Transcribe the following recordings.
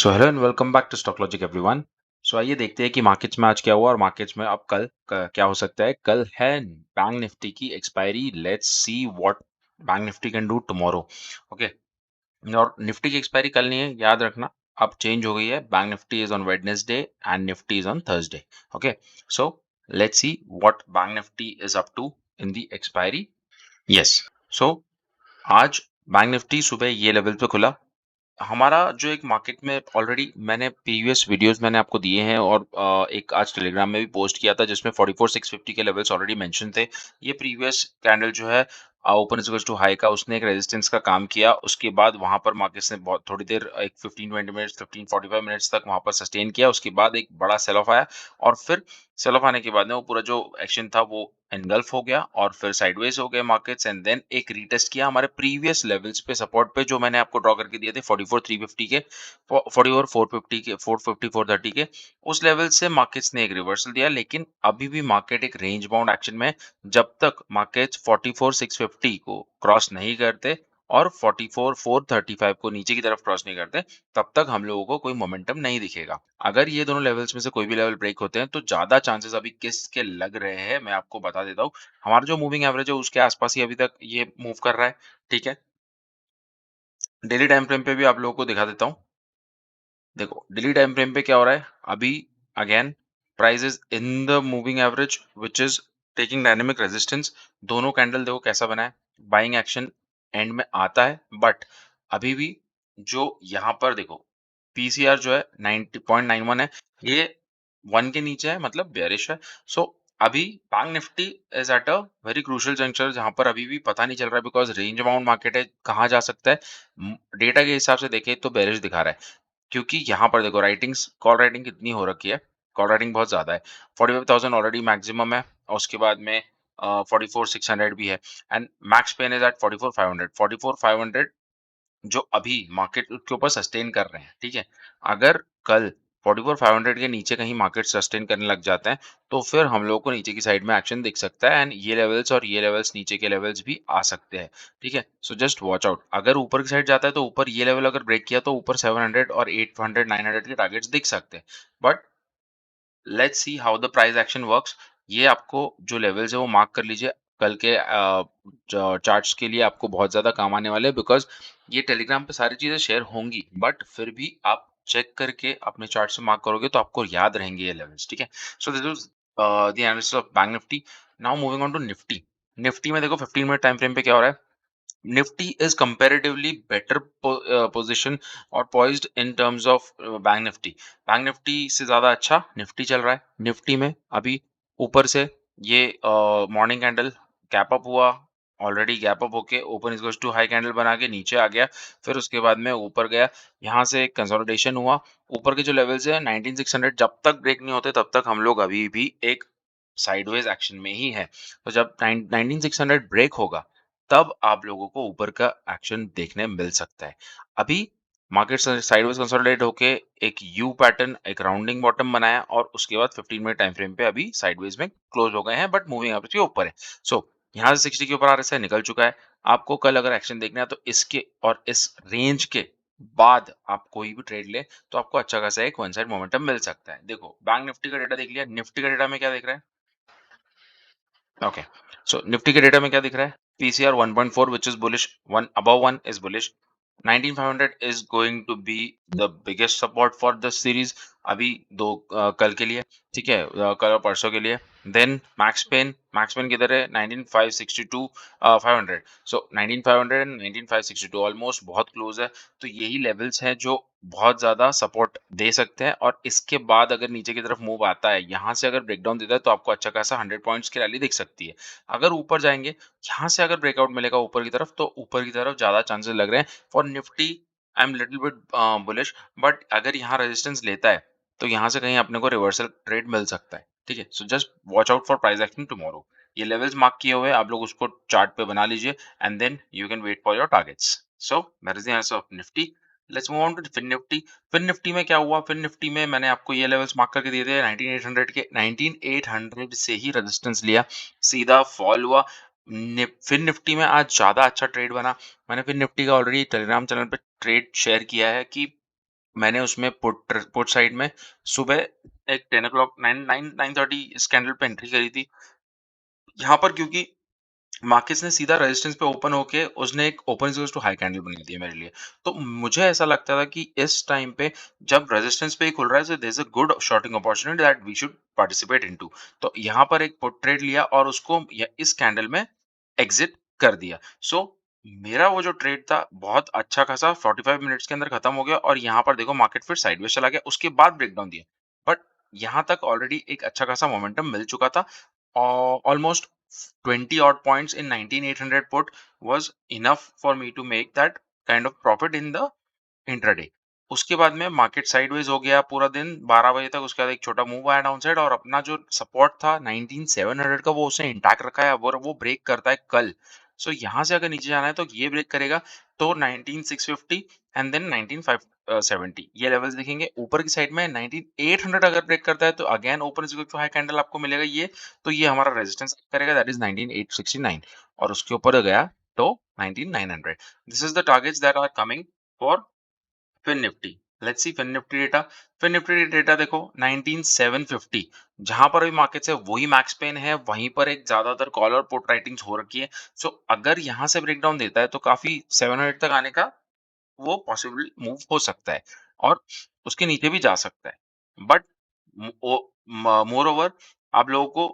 So hello and welcome back to stock logic everyone. So आइए देखते हैं कि मार्केट्स में आज क्या हुआ और मार्केट्स में अब कल क्या हो सकता है। कल है बैंक निफ्टी की expiry. Let's see what bank Nifty can do tomorrow. Okay. और निफ्टी की एक्सपायरी कल नहीं है, याद रखना। अब चेंज हो गई है। Bank Nifty is on Wednesday and Nifty is on Thursday. Okay. So let's see what bank Nifty is up to in the expiry. Yes. सो आज बैंक निफ्टी सुबह ये लेवल पे खुला। हमारा जो एक मार्केट में ऑलरेडी मैंने प्रीवियस वीडियोस मैंने आपको दिए हैं और एक आज टेलीग्राम में भी पोस्ट किया था जिसमें 44650 के लेवल्स ऑलरेडी मेंशन थे। ये प्रीवियस कैंडल जो है ओपन इज टू हाई का उसने एक रेजिस्टेंस का काम किया। उसके बाद वहां पर मार्केट्स ने बहुत थोड़ी देर एक 15-20 मिनट्स 15-45 मिनट्स तक वहां पर सस्टेन किया। उसके बाद एक बड़ा सेल ऑफ आया और फिर सेल ऑफ आने के बाद में वो पूरा जो एक्शन था वो एनगल्फ हो गया और फिर साइडवेज हो गए मार्केट्स एंड देन एक रीटेस्ट किया हमारे प्रीवियस लेवल्स पे सपोर्ट पे जो मैंने आपको ड्रॉ करके दिए थे 44350 के 44450 के 450 430 के। उस लेवल से मार्केट्स ने एक रिवर्सल दिया लेकिन अभी भी मार्केट एक रेंज बाउंड एक्शन में है। जब तक मार्केट्स 44650 को क्रॉस नहीं करते और 44435 को नीचे की तरफ क्रॉस नहीं करते तब तक हम लोगों को कोई मोमेंटम नहीं दिखेगा। अगर ये दोनों लेवल्स में से कोई भी लेवल ब्रेक होते हैं तो ज्यादा चांसेस अभी किसके लग रहे हैं मैं आपको बता देता हूँ। हमारा जो मूविंग एवरेज है उसके आसपास ही अभी तक ये मूव कर रहा है। ठीक है। डेली टाइम फ्रेम पे भी आप लोगों को दिखा देता हूँ। देखो डेली टाइम फ्रेम पे क्या हो रहा है अभी। Again price is in the moving average which is taking dynamic resistance. दोनों कैंडल देखो कैसा बना है। बाइंग एक्शन एंड में आता है बट अभी भी जो यहाँ पर देखो पीसीआर जो है 90.91 है। ये 1 के नीचे है मतलब बेयरिश है। सो अभी bank Nifty is at a very crucial juncture जहां पर अभी भी पता नहीं चल रहा है बिकॉज रेंज बाउंड मार्केट है कहाँ जा सकता है। डेटा के हिसाब से देखें तो बेयरिश दिखा रहा है क्योंकि यहाँ पर देखो राइटिंग्स कॉल राइटिंग कितनी हो रखी है। कॉल राइटिंग बहुत ज्यादा है। 45,000 ऑलरेडी मैक्सिमम है और उसके बाद में 44,600 भी है and max pain is at 44,500 44,500 जो अभी मार्केट के ऊपर सस्टेन कर रहे हैं। ठीक है। अगर कल 44,500 के नीचे कहीं मार्केट सस्टेन करने लग जाते हैं तो फिर हम लोग को नीचे की साइड में एक्शन दिख सकता है एंड ये लेवल्स और ये लेवल्स नीचे के लेवल्स भी आ सकते हैं। ठीक है। So just watch out. अगर ऊपर की साइड जाता है तो ऊपर ये लेवल अगर ब्रेक किया तो ऊपर 700 और 800 900 के टारगेट्स दिख सकते हैं। But let's see how the price action works. ये आपको जो लेवल्स है वो मार्क कर लीजिए। कल के चार्ट्स के लिए आपको बहुत ज्यादा काम आने वाले हैं बिकॉज ये टेलीग्राम पे सारी चीजें शेयर होंगी बट फिर भी आप चेक करके अपने चार्ट से मार्क करोगे तो आपको याद रहेंगे ये लेवल्स। ठीक है। So this is the analysis of Bank Nifty. Now moving on to Nifty. Nifty में देखो 15 मिनट टाइम फ्रेम पे क्या हो रहा है। Nifty is comparatively better position और poised in terms of bank Nifty. Bank Nifty से ज्यादा अच्छा निफ्टी चल रहा है। निफ्टी में अभी ऊपर से ये मॉर्निंग कैंडल गैप अप हुआ। ऑलरेडी गैप अप होके open is to high candle बना के नीचे आ गया। फिर उसके बाद में ऊपर गया। यहाँ से एक कंसोलिडेशन हुआ। ऊपर के जो लेवल्स है 19,600 जब तक ब्रेक नहीं होते तब तक हम लोग अभी भी एक साइडवेज एक्शन में ही है। तो जब 19,600 ब्रेक होगा तब आप लोगों को ऊपर का एक्शन देखने मिल सकता है। अभी मार्केट साइडवेज कंसोलिडेट होके एक यू पैटर्न एक राउंडिंग बॉटम बनाया और उसके बाद 15 मिनट टाइम फ्रेम पे अभी साइडवेज में क्लोज हो गए हैं बट मूविंग एवरेज के ऊपर है। सो यहाँ से 60 के ऊपर आरएसआई निकल चुका है। आपको कल अगर एक्शन देखना है तो इसके और इस रेंज के बाद आप कोई भी ट्रेड ले तो आपको अच्छा खासा एक वन साइड मोमेंटम मिल सकता है। देखो बैंक निफ्टी का डेटा देख लिया। निफ्टी का डेटा में क्या देख रहा है। ओके। सो निफ्टी के डेटा में क्या दिख रहा है। PCR 1.4 which is bullish, one above one is bullish. 19,500 is going to be the biggest support for the series अभी दो कल के लिए। ठीक है। कल और परसों के लिए। देन मैक्स पेन किधर है 19,562 500। सो 19,500 एंड 19,562 ऑलमोस्ट बहुत क्लोज है। तो यही लेवल्स हैं जो बहुत ज्यादा सपोर्ट दे सकते हैं और इसके बाद अगर नीचे की तरफ मूव आता है यहाँ से अगर ब्रेकडाउन देता है तो आपको अच्छा खासा 100 पॉइंट्स की रैली दिख सकती है। अगर ऊपर जाएंगे यहाँ से अगर ब्रेकआउट मिलेगा ऊपर की तरफ तो ऊपर की तरफ ज्यादा चांसेस लग रहे हैं for Nifty. I am little bit bullish but अगर यहाँ रेजिस्टेंस लेता है तो यहाँ से कहीं अपने को रिवर्सल ट्रेड मिल सकता है। ठीक है। So just watch out for price action tomorrow. ये लेवल्स मार्क किए हुए हैं आप लोग उसको चार्ट पे बना लीजिए and then you can wait for your targets. So that is the answer of Nifty. Let's move on to Fin Nifty. Fin Nifty में क्या हुआ। फिन निफ्टी में मैंने आपको ये लेवल्स मार्क करके दिए थे 19,800 के। 19,800 से ही रेजिस्टेंस लिया सीधा फॉल हुआ। फिन निफ्टी में आज ज्यादा अच्छा ट्रेड बना। मैंने फिन निफ्टी का ऑलरेडी टेलीग्राम चैनल पे ट्रेड शेयर किया है कि मैंने उसमें पुट साइड में सुबह एक 10 o'clock 9:30 इस कैंडल पे एंट्री करी थी। यहाँ पर क्योंकि मार्केट्स ने सीधा रेजिस्टेंस पे ओपन होके उसने एक open equals to high candle बना दी है मेरे लिए। तो मुझे ऐसा लगता था कि इस टाइम पे जब रेजिस्टेंस पे ही खुल रहा है, so there is a good shorting opportunity that we should participate into. तो यहाँ पर एक पुट ट्रेड लिया और उसको इस कैंडल में एग्जिट कर दिया। सो मेरा वो जो ट्रेड था बहुत अच्छा खासा 45 मिनट्स के अंदर खत्म हो गया और यहाँ पर देखो मार्केट फिर साइडवेज चला गया, उसके बाद ब्रेकडाउन दिया। बट यहाँ तक ऑलरेडी एक अच्छा खासा मोमेंटम मिल चुका था। Almost 20 odd points in 19800 put was enough for me to make that kind of profit in the intraday. उसके बाद में मार्केट साइडवेज हो गया पूरा दिन 12 बजे तक। उसके बाद एक छोटा मूव आया डाउन साइड और अपना जो सपोर्ट था 19700 का वो उसने इंटैक्ट रखा है और वो ब्रेक करता है कल। सो यहाँ से अगर नीचे जाना है तो ये ब्रेक करेगा तो 19650 एंड देन 19570 ये लेवल्स दिखेंगे। ऊपर की साइड में 19800 अगर ब्रेक करता है तो again open is equal to high candle आपको मिलेगा ये। तो ये हमारा रेजिस्टेंस करेगा दैट इज 19869 और उसके ऊपर गया तो 19900। This is the targets that are coming for Fin Nifty. Let's see Fin Nifty data. Fin Nifty data देखो 19750 जहां पर भी मार्केट है वही मैक्स पेन है, वहीं पर एक ज्यादातर कॉल और पुट राइटिंग्स हो रखी है। सो अगर यहां से ब्रेकडाउन देता है तो काफी 700 तक आने का वो पॉसिबल मूव हो सकता है और उसके नीचे भी जा सकता है। बट मोर ओवर आप लोगों को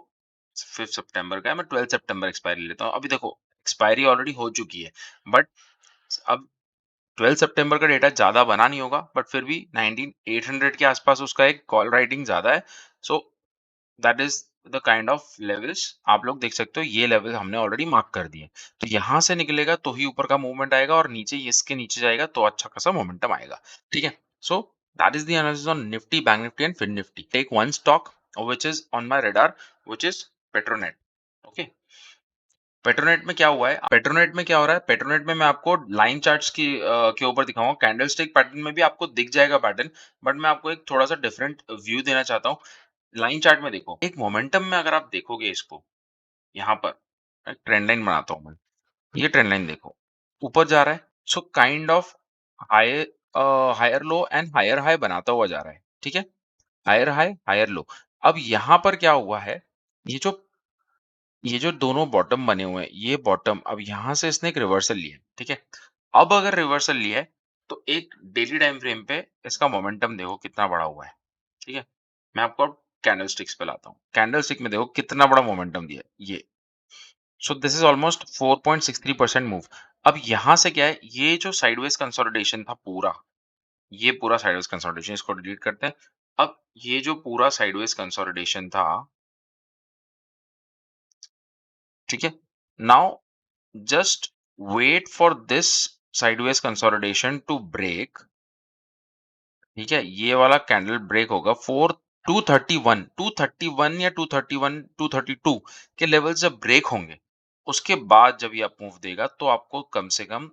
5 सितंबर का है, मैं 12 सितंबर एक्सपायरी लेता हूँ। अभी देखो एक्सपायरी ऑलरेडी हो चुकी है बट अब 12 सितंबर का डेटा ज़्यादा बना नहीं होगा बट फिर भी 19800 के आसपास उसका एक कॉल राइटिंग ज़्यादा है। So that is the kind of levels आप लोग देख सकते हो। ये लेवल हमने ऑलरेडी मार्क कर दिए। तो यहाँ से निकलेगा तो ही ऊपर का मूवमेंट आएगा और नीचे इसके नीचे जाएगा तो अच्छा खासा मोमेंटम आएगा। ठीक है। So that is the analysis on Nifty, Bank Nifty and Fin Nifty. Take one stock which is on my radar which is Petronet. Okay. Petronet में क्या हुआ है? पेट्रोनेट में क्या हो रहा है? पेट्रोनेट में मैं आपको लाइन चार्ट्स के ऊपर दिखाऊंगा। कैंडलस्टिक पैटर्न में भी आपको दिख जाएगा पैटर्न बट मैं आपको एक थोड़ा सा डिफरेंट व्यू देना चाहता हूँ। लाइन चार्ट में देखो एक मोमेंटम में अगर आप देखोगे इसको यहाँ पर एक ट्रेंड लाइन बनाता हूँ मैं। ये ट्रेंड लाइन देखो ऊपर जा रहा है। So kind of high higher low and higher high बनाता हुआ जा रहा है। ठीक है। Higher high higher low. अब यहाँ पर क्या हुआ है? ये जो ये जो दोनों बॉटम बने हुए हैं, ये बॉटम अब यहाँ से इसने एक रिवर्सल लिया है, ठीक है? अब अगर रिवर्सल लिया है, तो एक डेली टाइम फ्रेम पे इसका मोमेंटम देखो कितना बड़ा हुआ है, ठीक है? मैं आपको अब कैंडलस्टिक्स पे लाता हूँ। कैंडलस्टिक में देखो कितना बड़ा मोमेंटम दिया है, ये। सो दिस इज ऑलमोस्ट 4.63% मूव। अब यहाँ से क्या है, ये जो साइडवेज कंसोलिडेशन था पूरा, ये पूरा साइडवेज कंसोलिडेशन इसको डिलीट करते हैं। अब ये जो पूरा साइडवेज कंसोलिडेशन था, ठीक है? Now just wait for this sideways consolidation to break। ठीक है। ये वाला कैंडल ब्रेक होगा 4 231 या 231 232 के लेवल जब ब्रेक होंगे उसके बाद जब ये अप मूव देगा तो आपको कम से कम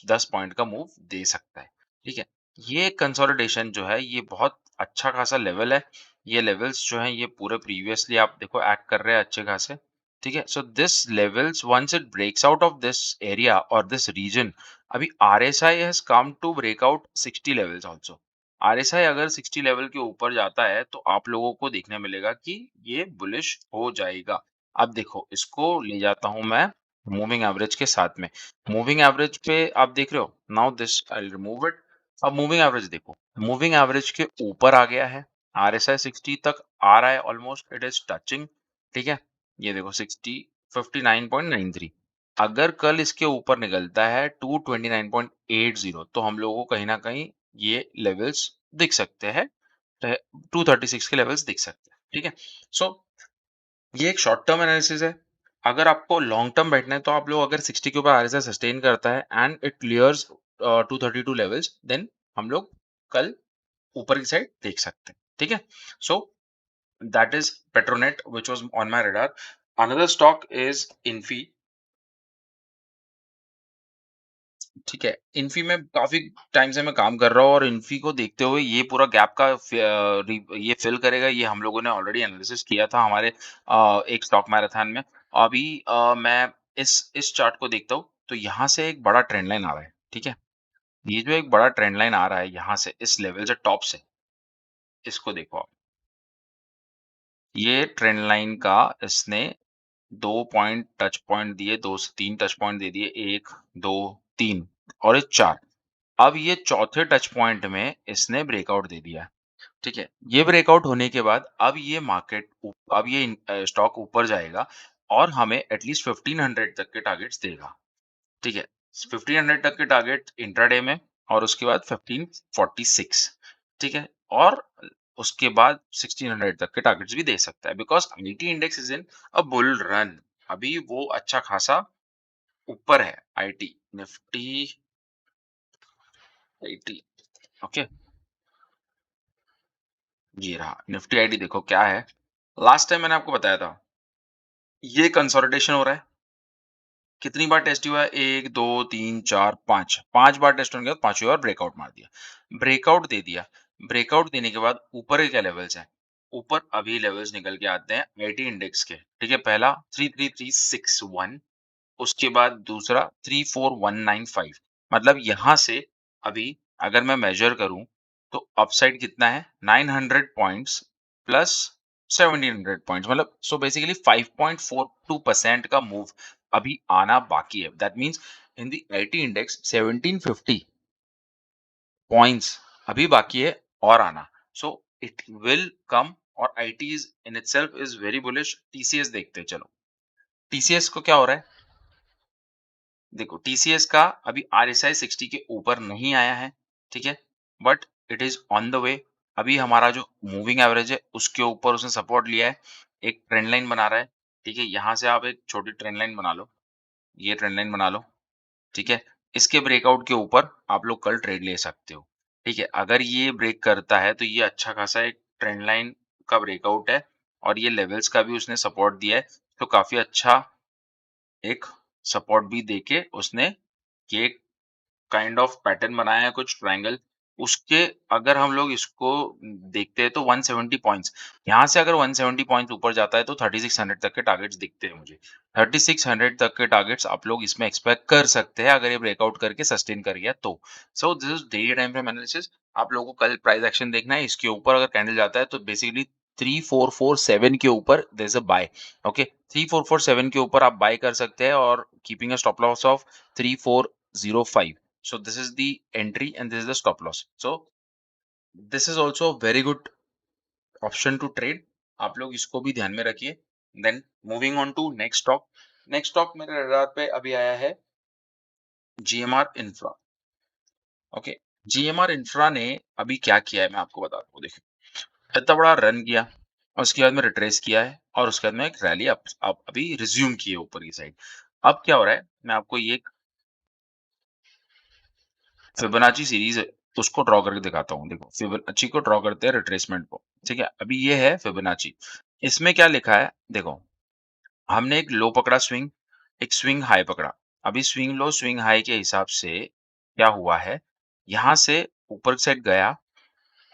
10 पॉइंट का मूव दे सकता है। ठीक है। ये कंसोलिडेशन जो है ये बहुत अच्छा खासा लेवल है। ये लेवल्स जो हैं ये पूरे प्रीवियसली आप देखो एक्ट कर रहे हैं अच्छे खासे। ठीक है। So this levels once it breaks out of this area और दिस रीजन, अभी RSI has come to break out 60 levels also. RSI अगर 60 लेवल के ऊपर जाता है तो आप लोगों को देखने मिलेगा कि ये बुलिश हो जाएगा। अब देखो इसको ले जाता हूं मैं मूविंग एवरेज के साथ में। मूविंग एवरेज पे आप देख रहे हो, now this I will remove it. अब मूविंग एवरेज देखो, मूविंग एवरेज के ऊपर आ गया है। आरएसआई 60 तक आ रहा है, ऑलमोस्ट इट इज टचिंग। ठीक है। ये देखो 60 59.93। अगर कल इसके ऊपर निकलता है 229.80 तो हम लोगों को कहीं ना कहीं ये लेवल्स दिख सकते हैं। 236 के लेवल्स दिख सकते हैं। ठीक है। सो ये एक शॉर्ट टर्म एनालिसिस है। अगर आपको लॉन्ग टर्म बैठना है तो आप लोग अगर 60 के ऊपर आरएसआई सस्टेन करता है and it clears 232 levels then हम लोग कल ऊपर की साइड देख सकते हैं। ठीक है। So that is Petronet which was on my radar. Another stock is Infy. ठीक है। इन्फी में काफ़ी टाइम से मैं काम कर रहा हूँ और इन्फी को देखते हुए ये पूरा गैप का ये फिल करेगा, ये हम लोगों ने ऑलरेडी एनालिसिस किया था हमारे एक स्टॉक मैराथन में। अभी मैं इस चार्ट को देखता हूँ, तो यहाँ से एक बड़ा ट्रेंड लाइन आ रहा है, ठीक है? ये जो एक बड़ा ट्रेंड लाइन आ रहा है यहाँ से, इस लेवल से, टॉप से, इसको देखो आप। ये ट्रेंड लाइन का इसने 2 पॉइंट टच पॉइंट दिए, 2 से 3 टच पॉइंट दे दिए, 1, 2, 3 और ये 4। अब ये चौथे टच पॉइंट में इसने ब्रेकआउट दे दिया है, ठीक है? ये ब्रेकआउट होने के बाद अब ये मार्केट अब ये स्टॉक ऊपर जाएगा और हमें एटलीस्ट 1500 तक के टारगेट्स देगा, ठीक है? 1500 तक के टारगेट इंट्राडे में और उसके बाद 1546, ठीक है? और उसके बाद 1600 तक के टारगेट्स भी दे सकता है because IT index is in a bull run. अभी वो अच्छा खासा ऊपर है आईटी, निफ्टी 80। ओके, जी रहा। निफ्टी आईटी देखो क्या है, लास्ट टाइम मैंने आपको बताया था, ये कंसोलिडेशन हो रहा है। कितनी बार टेस्ट हुआ है? 1, 2, 3, 4, 5। 5 बार टेस्ट होने के बाद 5वीं बार ब्रेकआउट मार दिया। ब्रेकआउट दे दिया। ब्रेकआउट देने के बाद ऊपर के क्या लेवल्स हैं? ऊपर अभी लेवल्स निकल के आते हैं आईटी इंडेक्स के, ठीक है? पहला 33361, उसके बाद दूसरा 34195। मतलब यहाँ से अभी अगर मैं मेज़र करूँ, तो अपसाइड कितना है? 900 पॉइंट्स प्लस 1700 पॉइंट्स, मतलब सो बेसिकली 5.42% का मूव अभी आना बाकी है। That means in the IT index 1750 points अभी बाकी है और आना। सो इट विल कम और IT is in itself is very bullish. TCS देखते हैं, चलो। टीसीएस को क्या हो रहा है? देखो, टीसीएस का अभी आरएसआई 60 के ऊपर नहीं आया है, ठीक है? But it is on the way. अभी हमारा जो मूविंग एवरेज है उसके ऊपर उसने सपोर्ट लिया है, एक ट्रेंड लाइन बना रहा है, ठीक है? यहाँ से आप एक छोटी ट्रेंड लाइन बना लो, ये ट्रेंड लाइन बना लो, ठीक है? इसके ब्रेकआउट के ऊपर आप लोग कल ट्रेड ले सकते हो, ठीक है? अगर ये ब्रेक करता है तो ये अच्छा खासा एक ट्रेंड लाइन का ब्रेकआउट है और ये लेवल्स का भी उसने सपोर्ट दिया है, तो काफी अच्छा एक सपोर्ट भी देके उसने ये काइंड ऑफ पैटर्न बनाया है, कुछ ट्रायंगल। उसके अगर हम लोग इसको देखते हैं तो 170 पॉइंट्स, यहाँ से अगर 170 पॉइंट्स ऊपर जाता है तो 3600 तक के टारगेट्स दिखते हैं मुझे। 3600 तक के टारगेट्स आप लोग इसमें एक्सपेक्ट कर सकते हैं अगर ये ब्रेकआउट करके सस्टेन कर गया तो। सो this is daily time frame analysis. आप लोगों को कल प्राइस एक्शन देखना है, इसके ऊपर अगर कैंडल जाता है तो बेसिकली 3447 के ऊपर there is a buy. Okay, 3447 के ऊपर आप बाय कर सकते हैं और keeping a stop loss of 3405। So this is the entry and this is the stop loss. So this is also a very good option to trade. आप लोग इसको भी ध्यान में रखिए। Then moving on to next stock. Next stock मेरे radar पे अभी आया है GMR infra. Okay, GMR infra ने अभी क्या किया है मैं आपको बताता हूँ। देखिए, इतना बड़ा रन किया और उसके बाद में रिट्रेस किया है और उसके बाद में एक रैली अप अभी रिज्यूम की है ऊपर की साइड। अब क्या हो रहा है, मैं आपको ये फिबोनाची सीरीज है, उसको ड्रॉ करके दिखाता हूँ। देखो, फिबोनाची को ड्रॉ करते हैं रिट्रेसमेंट को, ठीक है? अभी ये है फिबोनाची। इसमें क्या लिखा है देखो, हमने एक लो पकड़ा स्विंग, एक स्विंग हाई पकड़ा। अभी स्विंग लो स्विंग हाई के हिसाब से क्या हुआ है, यहाँ से ऊपर की साइड गया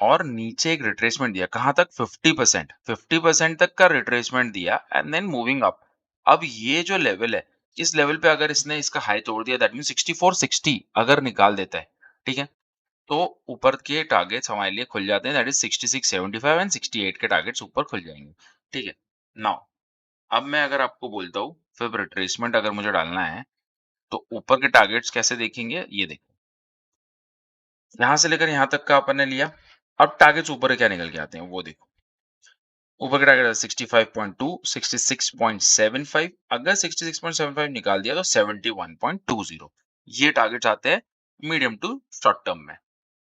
और नीचे एक रिट्रेसमेंट दिया। कहाँ तक? 50%। 50% तक का रिट्रेसमेंट दिया एंड देन मूविंग अप। अब ये जो लेवल है, इस लेवल पे अगर इसने इसका हाई तोड़ दिया, दैट मीन्स 6460 अगर निकाल देता है, ठीक है? तो ऊपर के टारगेट्स हमारे लिए खुल जाते हैं, दैट इज 66, 75 एंड 68 के टारगेट्स ऊपर खुल जाएंगे, ठीक है? नाउ अब मैं अगर आपको बोलता हूँ फिर रिट्रेसमेंट अगर मुझे डालना है तो ऊपर के टारगेट्स कैसे देखेंगे, ये देखो, यहाँ से लेकर यहाँ तक का अपन ने लिया। अब टारगेट्स ऊपर के क्या निकल के आते हैं वो देखो। ऊपर के टारगेट 65.2, 66.75, अगर 66.75 निकाल दिया तो 71.20, ये टारगेट्स आते हैं मीडियम टू शॉर्ट टर्म में,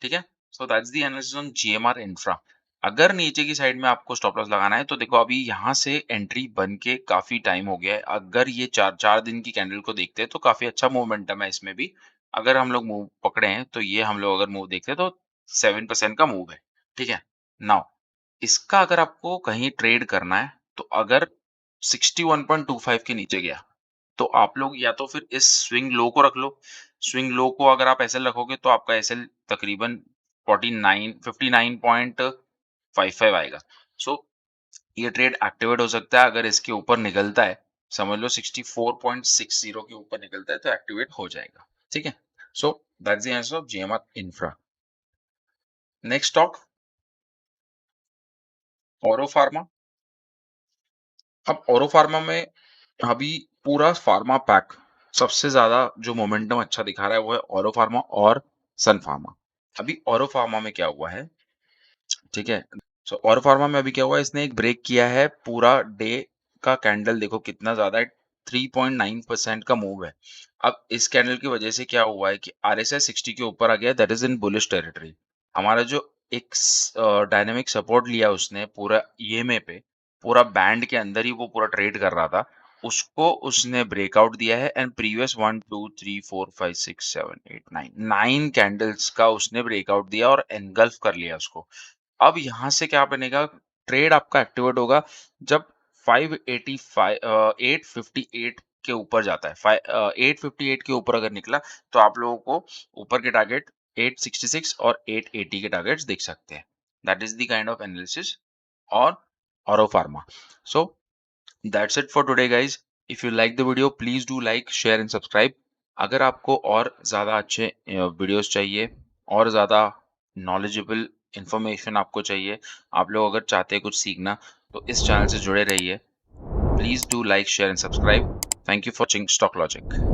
ठीक है? So that's the analysis on GMR infra. अगर नीचे की साइड में आपको स्टॉप लॉस लगाना है तो देखो, अभी यहाँ से एंट्री बन के काफी टाइम हो गया है। अगर ये 4 दिन की कैंडल को देखते हैं तो काफी अच्छा मोमेंटम है इसमें भी। अगर हम लोग मूव पकड़े हैं तो ये हम लोग अगर मूव देखते हैं तो 7% का मूव है, ठीक है? नाउ इसका अगर आपको कहीं ट्रेड करना है तो अगर 61.25 के नीचे गया तो आप लोग या तो फिर इस स्विंग लो को रख लो। स्विंग लो को अगर आप एसएल रखोगे तो आपका एसएल तकरीबन 49 59.55 आएगा। सो ये ट्रेड एक्टिवेट हो सकता है। अगर इसके ऊपर निकलता है, समझ लो 64.60 के ऊपर निकलता है तो एक्टिवेट हो जाएगा, ठीक है? So that's the answer of GMR Infra. Next stock औरो फार्मा. अब औरो फार्मा में अभी पूरा फार्मा पैक सबसे ज्यादा जो मोमेंटम अच्छा दिखा रहा है वो है औरो फार्मा और सन फार्मा. अभी औरो फार्मा में क्या हुआ है, ठीक है? सो और फार्मा में अभी क्या हुआ है, इसने एक ब्रेक किया है, पूरा डे का कैंडल देखो कितना ज़्यादा है, 3.9% का मूव है. अब इस कैंडल की वजह से क्या हुआ है कि आरएसआई 60 के ऊपर आ गया, that is in bullish territory. हमारा जो एक डायनामिक सपोर्ट लिया उसने पूरा ईएमए पे, पूरा बैंड के अंदर ही वो पूरा ट्रेड कर रहा था, उसको उसने ब्रेकआउट दिया है एंड प्रीवियस 1, 2, 3, 4, 5, 6, 7, 8, 9 9 कैंडल्स का उसने ब्रेकआउट दिया और एनगल्फ कर लिया उसको. अब यहाँ से क्या बनेगा, ट्रेड आपका एक्टिवेट होगा जब 585 858 के ऊपर जाता है. 858 के ऊपर अगर निकला तो आप लोगों को ऊपर के टारगेट 866 और 880 के टारगेट्स देख सकते हैं. That is the kind of analysis और Auro Pharma. So that's it for today guys. If you like the video please do like share and subscribe. अगर आपको और ज़्यादा अच्छे वीडियोस चाहिए और ज़्यादा नॉलेजेबल इंफॉर्मेशन आपको चाहिए, आप लोग अगर चाहते हैं कुछ सीखना, तो इस चैनल से जुड़े रहिए. Please do like share and subscribe. Thank you for watching stock logic.